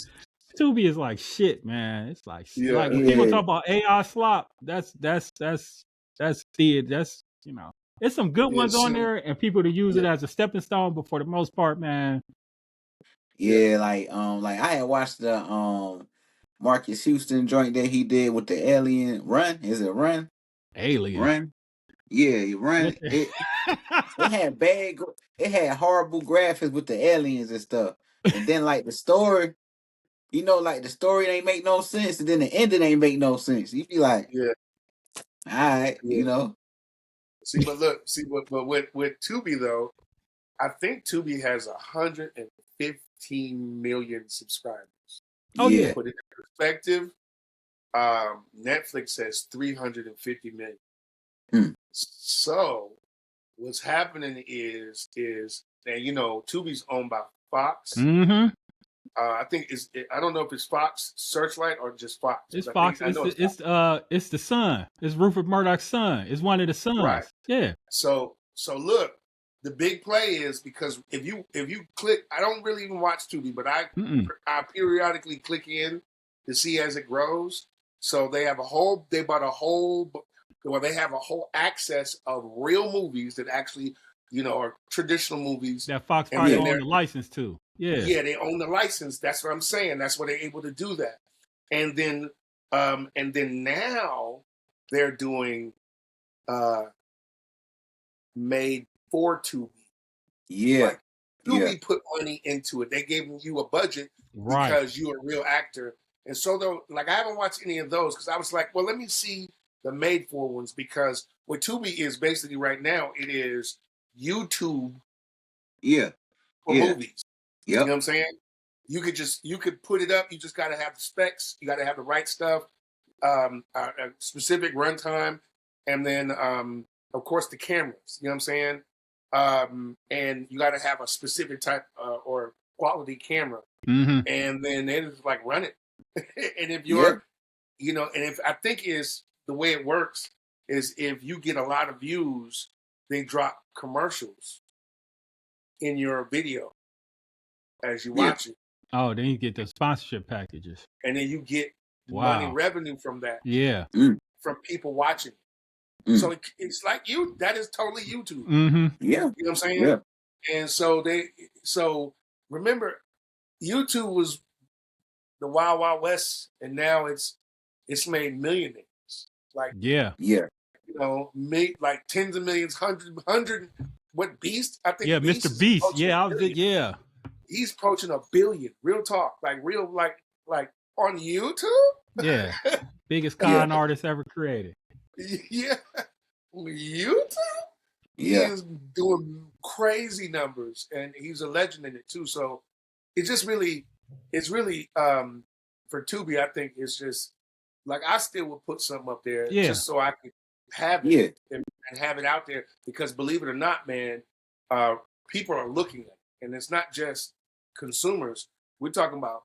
Tubi is like shit, man. It's like Yeah. when people yeah, talk about AI slop, that's theater. That's there's some good Yeah. ones on Shit. there, and people to use it Yeah. as a stepping stone. But for the most part, man, Yeah. yeah. Like I had watched the Marcus Houston joint that he did with the alien. Run, is it Run? Alien. Run. Yeah, you run it. It had it had horrible graphics with the aliens and stuff. And then like the story, like the story ain't make no sense, and then the ending ain't make no sense. You be like, Yeah, all right, yeah. See, but look, but with Tubi though, I think Tubi has 115 million subscribers. Oh yeah. Put it in perspective, Netflix has 350 million. Hmm. So what's happening is and Tubi's owned by Fox. Mm-hmm. I think I don't know if it's Fox Searchlight or just Fox. It's I Fox. know It's the son. It's Rupert Murdoch's son. It's one of the sons. Right. Yeah. So look, the big play is because if you click, I don't really even watch Tubi, but I periodically click in to see as it grows. So they have they have a whole access of real movies that actually, are traditional movies. That Fox probably own the license to. Yeah. Yeah, they own the license. That's what I'm saying. That's why they're able to do that. And then now they're doing made for Tubi. Yeah. Like, Tubi put money into it. They gave you a budget because you're a real actor. And so though, like I haven't watched any of those because I was like, well, let me see the made for ones, because what Tubi is basically right now, it is YouTube for movies. You know what I'm saying? You could put it up. You just got to have the specs. You got to have the right stuff, a specific runtime, and then, of course, the cameras. You know what I'm saying? And you got to have a specific type or quality camera. Mm-hmm. And then they just like run it. And if you're, and if I think is the way it works is if you get a lot of views, they drop commercials in your video as you watch it. Oh, then you get the sponsorship packages. And then you get money revenue from that. Yeah. From people watching. So it's like that is totally YouTube. Mm-hmm. Yeah. You know what I'm saying? Yeah. And so remember, YouTube was the Wild Wild West, and now it's made millionaires. Like made like tens of millions, hundred. What Beast? I think. Yeah, Mr. Beast. Yeah, he's approaching $1 billion. Real talk, like real, like on YouTube. Yeah, biggest con artist ever created. Yeah, YouTube. He is doing crazy numbers, and he's a legend in it too. So it's really for Tubi. I think it's just like I still would put something up there just so I could have it and have it out there, because believe it or not, man, people are looking at it, and it's not just consumers. We're talking about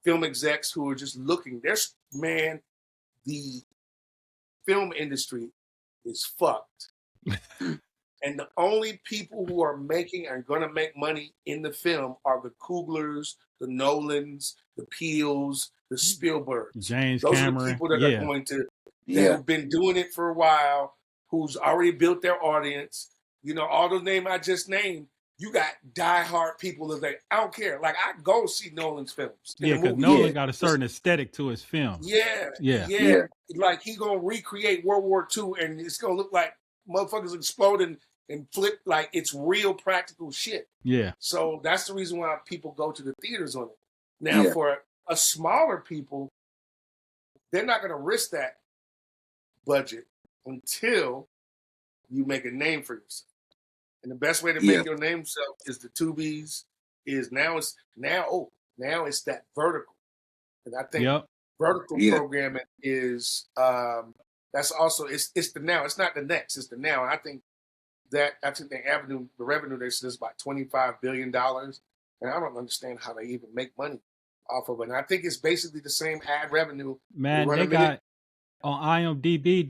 film execs who are just looking. The film industry is fucked. And the only people who are making and going to make money in the film are the Kuglers, the Nolans, the Peels, the Spielbergs. James Those Cameron. are the people that are going to, that have been doing it for a while, who's already built their audience. All the names I just named, you got diehard people that I don't care. Like, I go see Nolan's films. Yeah, because Nolan got a certain aesthetic to his film. Yeah. Like, he going to recreate World War II, and it's going to look like motherfuckers exploding and flip, like it's real practical shit. Yeah. So that's the reason why people go to the theaters on it. Now, for a smaller people, they're not going to risk that budget until you make a name for yourself. And the best way to make your name yourself is the Tubies. Now it's that vertical. And I think vertical programming is that's also it's the now. It's not the next. It's the now. And I think the revenue they said is about $25 billion. And I don't understand how they even make money off of it. And I think it's basically the same ad revenue. Man, they got on IMDb,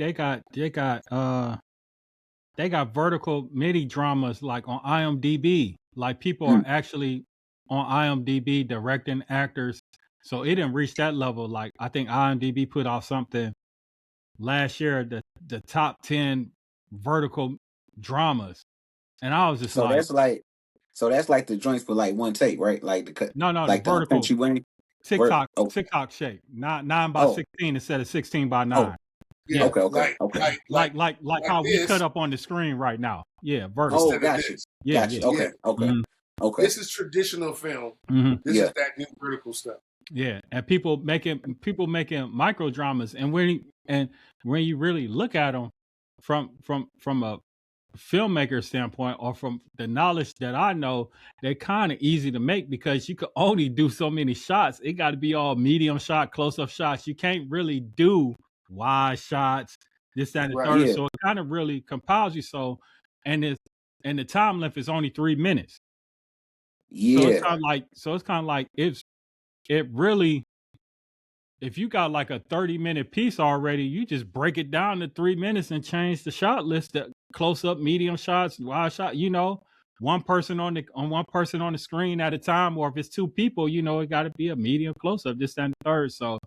they got vertical mini dramas like on IMDb. Like people are actually on IMDb directing actors. So it didn't reach that level. Like I think IMDb put out something last year, the top 10 vertical dramas. And I was just that's like the joints for like one take, right? Like the cut. No, like the vertical. Country Wayne. TikTok shape, not 9 by 16 instead of 16 by 9. Yeah. Okay. Like how we this cut up on the screen right now. Yeah, vertical. Oh, instead of gotcha. this. Yeah, Gotcha. yeah. Okay. Yeah. Okay. Mhm. Okay. This is traditional film. This Yeah. is that new vertical stuff. Yeah, and people making micro dramas, and when you really look at them from a filmmaker standpoint, or from the knowledge that I know, they're kind of easy to make because you could only do so many shots. It got to be all medium shot, close up shots. You can't really do wide shots, this, that, and the Right. third. Yeah. So it kind of really compiles you. So, and the time length is only 3 minutes. So it's Yeah. kind of like it really, if you got like a 30-minute piece already, you just break it down to 3 minutes and change the shot list to close up, medium shots, wide shot, one person on the screen at a time, or if it's two people, it got to be a medium close up, this, that, and the third. So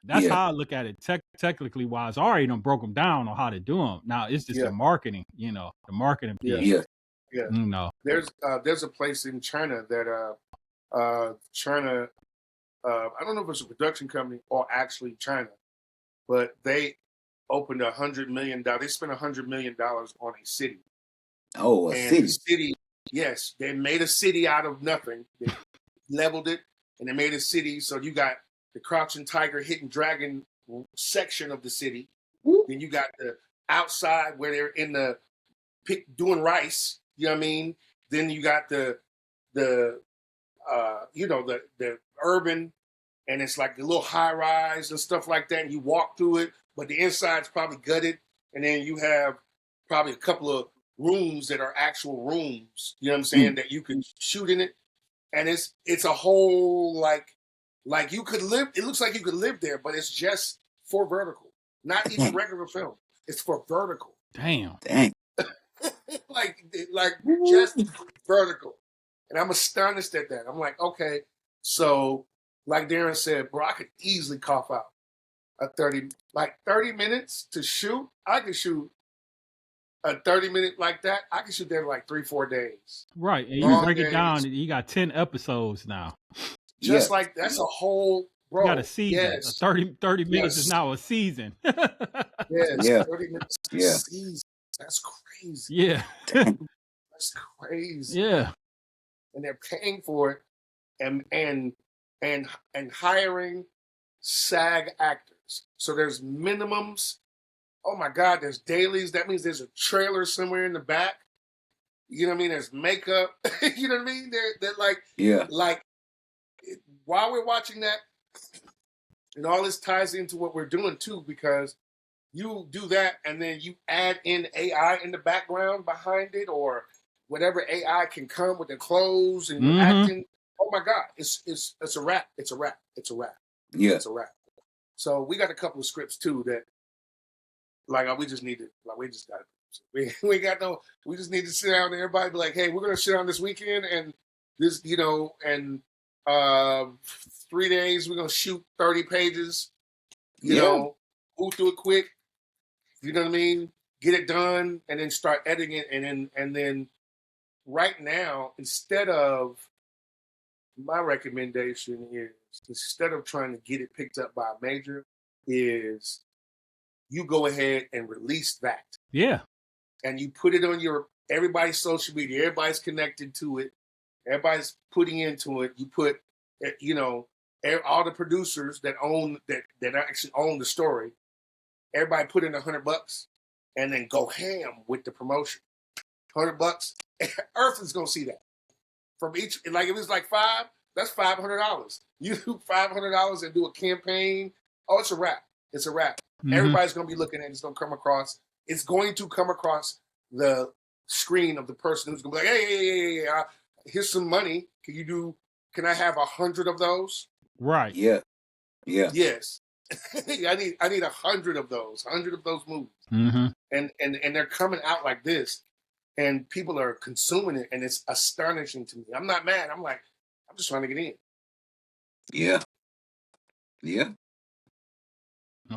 that's Yeah. how I look at it technically wise. I already done broke them down on how to do them. Now it's just Yeah. the marketing, the marketing Yeah. piece. Yeah. Yeah. There's a place in China that China, I don't know if it's a production company or actually China, but they opened $100 million. They spent $100 million on a city. Oh, a And city. the city, yes, they made a city out of nothing. They leveled it and they made a city. So you got the Crouching Tiger, Hidden Dragon section of the city. Woo. Then you got the outside where they're in the doing rice. You know what I mean? Then you got the urban, and it's like a little high rise and stuff like that. And you walk through it, but the inside's probably gutted. And then you have probably a couple of rooms that are actual rooms. You know what I'm saying? That you can shoot in it, and it's a whole like you could live. It looks like you could live there, but it's just for vertical, not even regular film. It's for vertical. Damn. like just vertical. And I'm astonished at that. I'm like, okay, so like Darren said, bro, I could easily cough out a 30 minutes to shoot. I could shoot a 30-minute like that. I could shoot there in like 3-4 days. Right. And Long you break it days. down, you got 10 episodes now. Just like that's a whole, bro. You got a season. Yes. 30 minutes is now a season. Yes. Yeah. 30 minutes a Yeah. season. That's crazy. Yeah. That's crazy. Yeah. And they're paying for it and hiring SAG actors. So there's minimums. Oh my God, there's dailies. That means there's a trailer somewhere in the back. You know what I mean? There's makeup. You know what I mean? They're like while we're watching that, and all this ties into what we're doing too, because you do that and then you add in AI in the background behind it, or whatever AI can come with the clothes and you're acting. Oh my God, it's a wrap. It's a wrap. It's a wrap. Yeah. It's a wrap. So we got a couple of scripts too that we just need to we just got we just need to sit down and everybody be like, hey, we're gonna sit down this weekend and this, and 3 days we're gonna shoot 30 pages, move through it quick, you know what I mean? Get it done and then start editing it, and then right now, instead of my recommendation is, instead of trying to get it picked up by a major, is you go ahead and release that. Yeah. And you put it on everybody's social media. Everybody's connected to it. Everybody's putting into it. You put, all the producers that actually own the story. Everybody put in $100 and then go ham with the promotion. $100. Earth is gonna see that. From each, like if it's like 5, that's $500. You do $500 and do a campaign. Oh, it's a wrap. It's a wrap. Mm-hmm. Everybody's gonna be looking at it. It's gonna come across. It's going to come across the screen of the person who's gonna be like, hey, here's some money. Can I have 100 of those? Right. Yeah. Yeah. Yes. I need 100 of those. 100 of those movies. Mm-hmm. And they're coming out like this, and people are consuming it, and it's astonishing to me. I'm not mad. I'm like, I'm just trying to get in. Yeah. Yeah.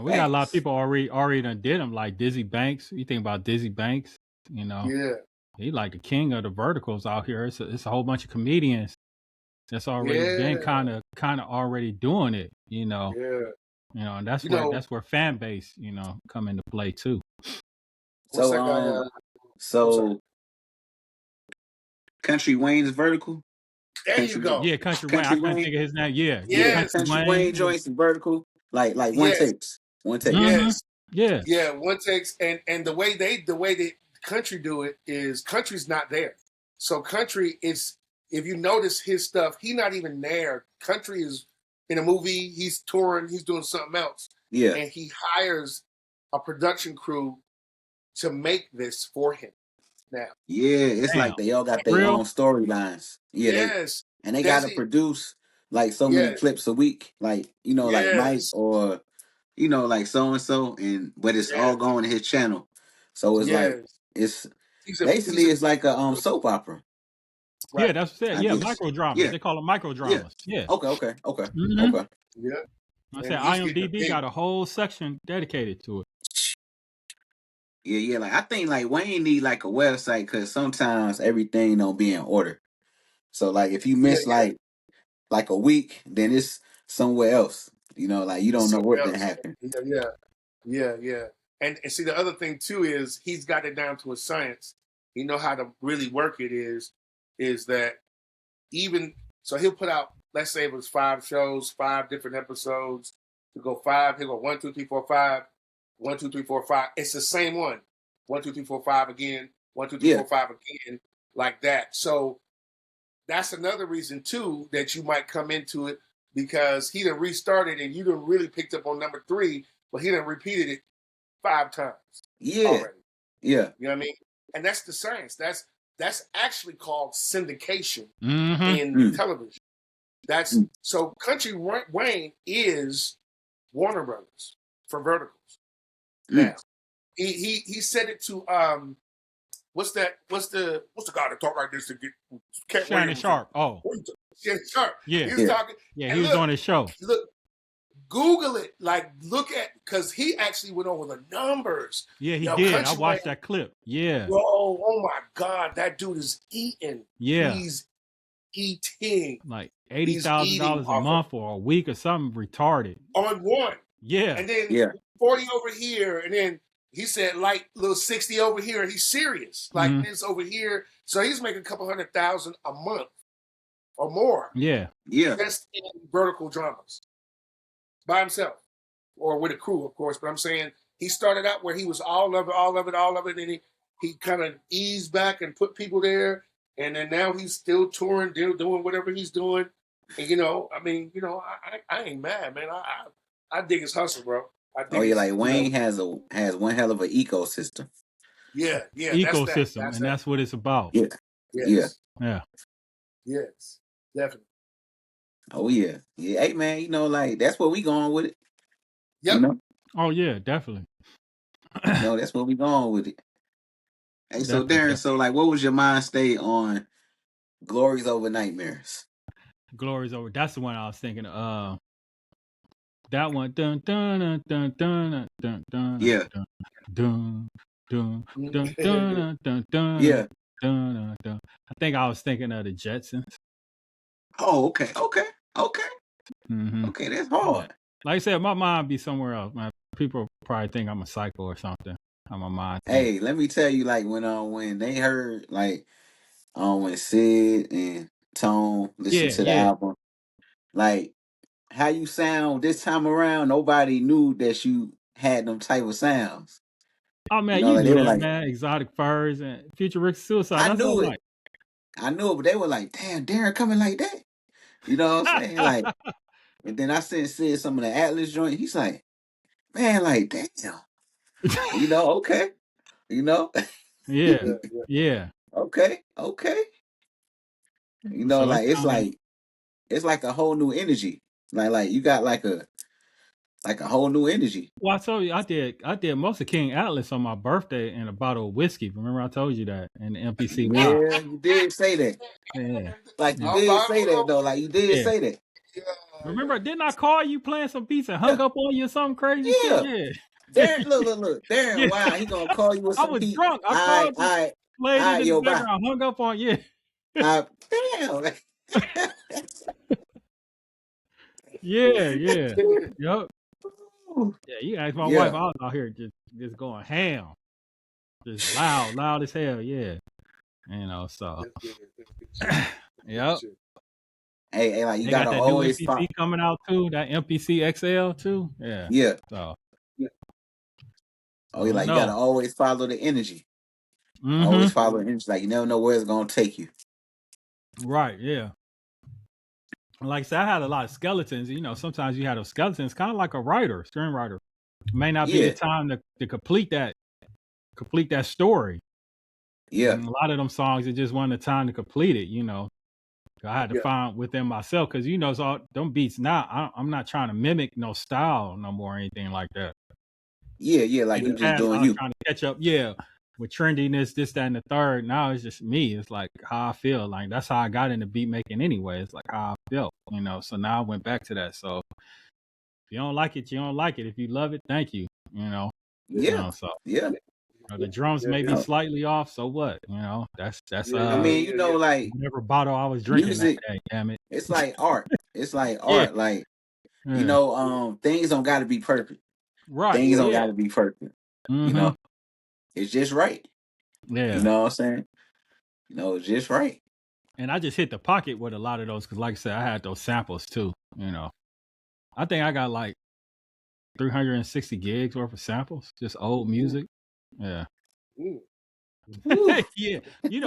We got a lot of people already done did them, like Dizzy Banks. You think about Dizzy Banks, Yeah. he like the king of the verticals out here. It's a whole bunch of comedians that's already been kind of already doing it, Yeah. You know, and that's You where know, fan base, come into play too. what's So that guy? I'm sorry. so Country Wayne's vertical. There you Country go. Yeah, Country Wayne. I Country couldn't Wayne. think of his name. Yeah, Yeah, Yes, Country Country Wayne Wayne. joints and vertical. Like one yes, takes. One takes. Mm-hmm. yes. Yeah. Yeah, one takes and the way they country do it is country's not there. So country is if you notice his stuff, he not even there. Country is in a movie, he's touring, he's doing something else. Yeah. And he hires a production crew to make this for him now. Yeah, it's Damn. like they all got For their real? own storylines. Yeah, Yes. they That's gotta it. produce like so many Yes. clips a week. Like, like Mike Yes. or like so and so, and but it's all Yes. going to his channel. So it's like Yes. it's He's basically a it's like a soap opera, Yeah, right. that's what I said. I Yeah, guess. micro dramas. Yeah, They call them micro yeah. dramas. Yeah. Okay. Mm-hmm. Yeah. I And said he's getting a IMDb big got a whole section dedicated to it. Yeah. Like I think like Wayne need like a website because sometimes everything don't be in order. So like if you yeah, miss like a week, then it's somewhere else. Like you it's don't know somewhere what that else. happened. Yeah. And see the other thing too is he's got it down to a science. He know how to really work it is that even so he'll put out, let's say it was 5 shows, 5 different episodes. He'll go 5, he'll go 1, 2, 3, 4, 5, 1, 2, 3, 4, 5. It's the same one. 1, 2, 3, 4, 5 again, 1, 2, 3, Yeah. 4, 5 again, like that. So that's another reason too that you might come into it because he done restarted and you done really picked up on number 3, but he done repeated it 5 times Yeah. already. Yeah. You know what I mean? And that's the science. That's actually called syndication Mm-hmm. in television. That's so Country Wayne is Warner Brothers for verticals. Now he said it to what's the guy that talk like this to get Shannon Sharp. Oh. Shannon Sharp. Yeah. He was talking. Yeah, he was on his show. Look, Google it. Like, look at because he actually went over the numbers. Yeah, he did. I watched that clip. Yeah. Bro, oh my God, that dude is eating. Yeah. He's eating. Like $80,000 a month or a week or something retarded. On one. Yeah. And then 40 over here. And then he said like little 60 over here. He's serious. Like this over here. So he's making a couple $100,000 a month or more. Yeah. Just in vertical dramas. By himself. Or with a crew, of course. But I'm saying he started out where he was all of it. And he kind of eased back and put people there. And then now he's still touring, doing whatever he's doing. And, I ain't mad, man. I dig his hustle, bro. Like Wayne has one hell of an ecosystem. Yeah. Ecosystem, that's what it's about. Yeah. Yes. Yeah. Yes, definitely. Oh yeah. Hey man, like that's where we going with it. Yep. Oh yeah, definitely. That's where we going with it. Hey, so Darren, so like, what was your mind state on Glories Over Nightmares? Glories Over. That's the one I was thinking. That one. Dun dun dun dun dun dun. Yeah. Dun dun dun dun dun dun. Yeah. Dun dun. I think I was thinking of the Jetsons. Oh, okay. Mm-hmm. Okay, that's hard. Like I said, my mind be somewhere else, man. People probably think I'm a psycho or something. How my mind. Hey, let me tell you, like when they heard like when Sid and Tone listened to the album, like how you sound this time around, nobody knew that you had them type of sounds. Oh man, like, knew that, man. Exotic Furs and Futuristic Suicide. I knew it. I knew it, but they were like, damn, Darren coming like that. You know what I'm saying? Like, and then I sent Sid some of the Atlas joint. He's like, man, like, damn. Okay. Yeah. Okay. Like it's like a whole new energy. Like you got like a whole new energy. Well, I told you I did most of King Atlas on my birthday in a bottle of whiskey. Remember I told you that in the MPC. Yeah, you did say that. Yeah. Like you did say that though. Like you did say that. Remember, didn't I call you playing some beats and hung up on you or something crazy? Yeah. Shit? Darren, look. Darren, wow, he gonna call you with some I was beat. drunk. I called you, played it in the background, hung up on you. Damn. Yeah. Yep. Yeah, you ask my wife, Yeah. I was out here just going ham, just loud as hell. Yeah, so That's good. That's good shit. That's good yep. shit. Hey, like you They got gotta that new always MPC find. coming out too. That MPC XL too. Yeah. Yeah. So Yeah. Oh, I you don't like you gotta know. always follow the energy. Mm-hmm. Always follow the energy. Like you never know where it's gonna take you. Right. Yeah. Like I said, I had a lot of skeletons. Sometimes you had those skeletons, kind of like a writer, screenwriter. May not be the Yeah. time to complete that story. Yeah. And a lot of them songs, it just wasn't the time to complete it. I had to Yeah. find within myself because so them beats now. I'm not trying to mimic no style no more or anything like that. Yeah. Yeah. Like In the you just past, doing I was you. trying to catch up. Yeah, with trendiness, this, that, and the third. Now it's just me. It's like how I feel. Like that's how I got into beat making anyway. It's like how I felt. So now I went back to that. So if you don't like it, you don't like it. If you love it, thank you. Yeah. So Yeah. the drums Yeah. may be Yeah. slightly off. So what? That's Yeah. I Yeah. mean, Yeah. Yeah. like whatever bottle I was drinking that music, day. Damn it. it's like art. It's like Yeah. art. Like, Yeah. things don't gotta be perfect. Right. Things Yeah. don't Yeah. gotta be perfect. You Mm-hmm. know, it's just right. You Yeah. know what I'm saying? It's just right. And I just hit the pocket with a lot of those because, like I said, I had those samples too. I think I got like 360 gigs worth of samples, just old music. Yeah. Mm. Whew. Yeah.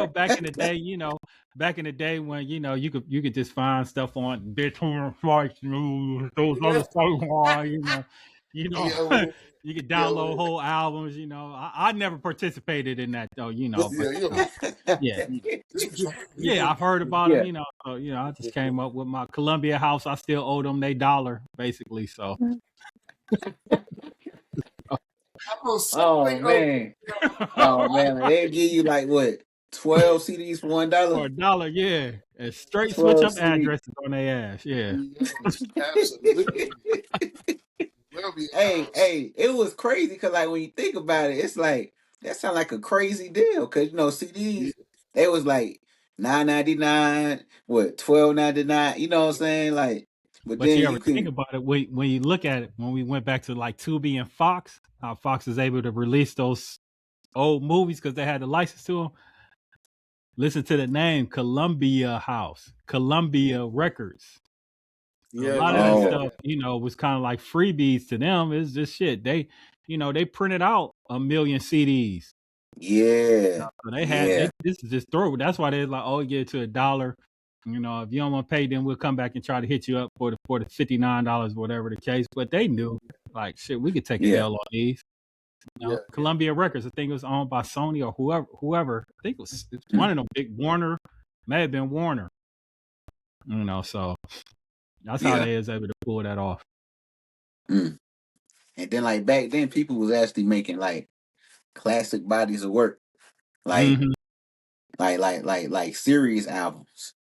Back in the day when, you could just find stuff on BitTorrent sites, those other Yeah. sites, you know, Yeah. Well, you could yeah. download Well, whole albums, I never participated in that though, but yeah. You know, yeah. this was wrong. Yeah, I've heard about them, Yeah. so, I just came up with my Columbia House. I still owe them they $1, basically. So I'm gonna say, Oh wait, oh, man. you know, Oh I, man. They give you like what? 12 CDs for $1? for $1, yeah. And straight switch 12 up CDs. addresses on their ass. Yeah. yes, absolutely. Will be a Hey, house. hey, it was crazy because like when you think about it, it's like that sounds like a crazy deal. Cause Yeah. CDs, they was like $9.99, what, $12.99, you know what I'm saying? Like, but But you then ever you think can about it when you look at it, when we went back to like Tubi and Fox, how Fox is able to release those old movies because they had the license to them. Listen to the name Columbia House, Columbia Records. A Yeah. lot of Yeah. that Yeah. oh stuff, was kind of like freebies to them. It's just shit. They printed out 1 million CDs. yeah, So yeah, this is just throw. That's why they're like, oh, get it to $1. If you don't want to pay, then we'll come back and try to hit you up for the $59, whatever the case. But they knew, like, shit, we could take an yeah. L on these. Yeah. Yeah. Columbia Records, I think it was owned by Sony or whoever. I think it's Mm, one of them big Warner, may have been Warner. So that's how yeah. they is able to pull that off. Mm. And then like back then people was actually making like classic bodies of work. Like Mm-hmm. like serious albums.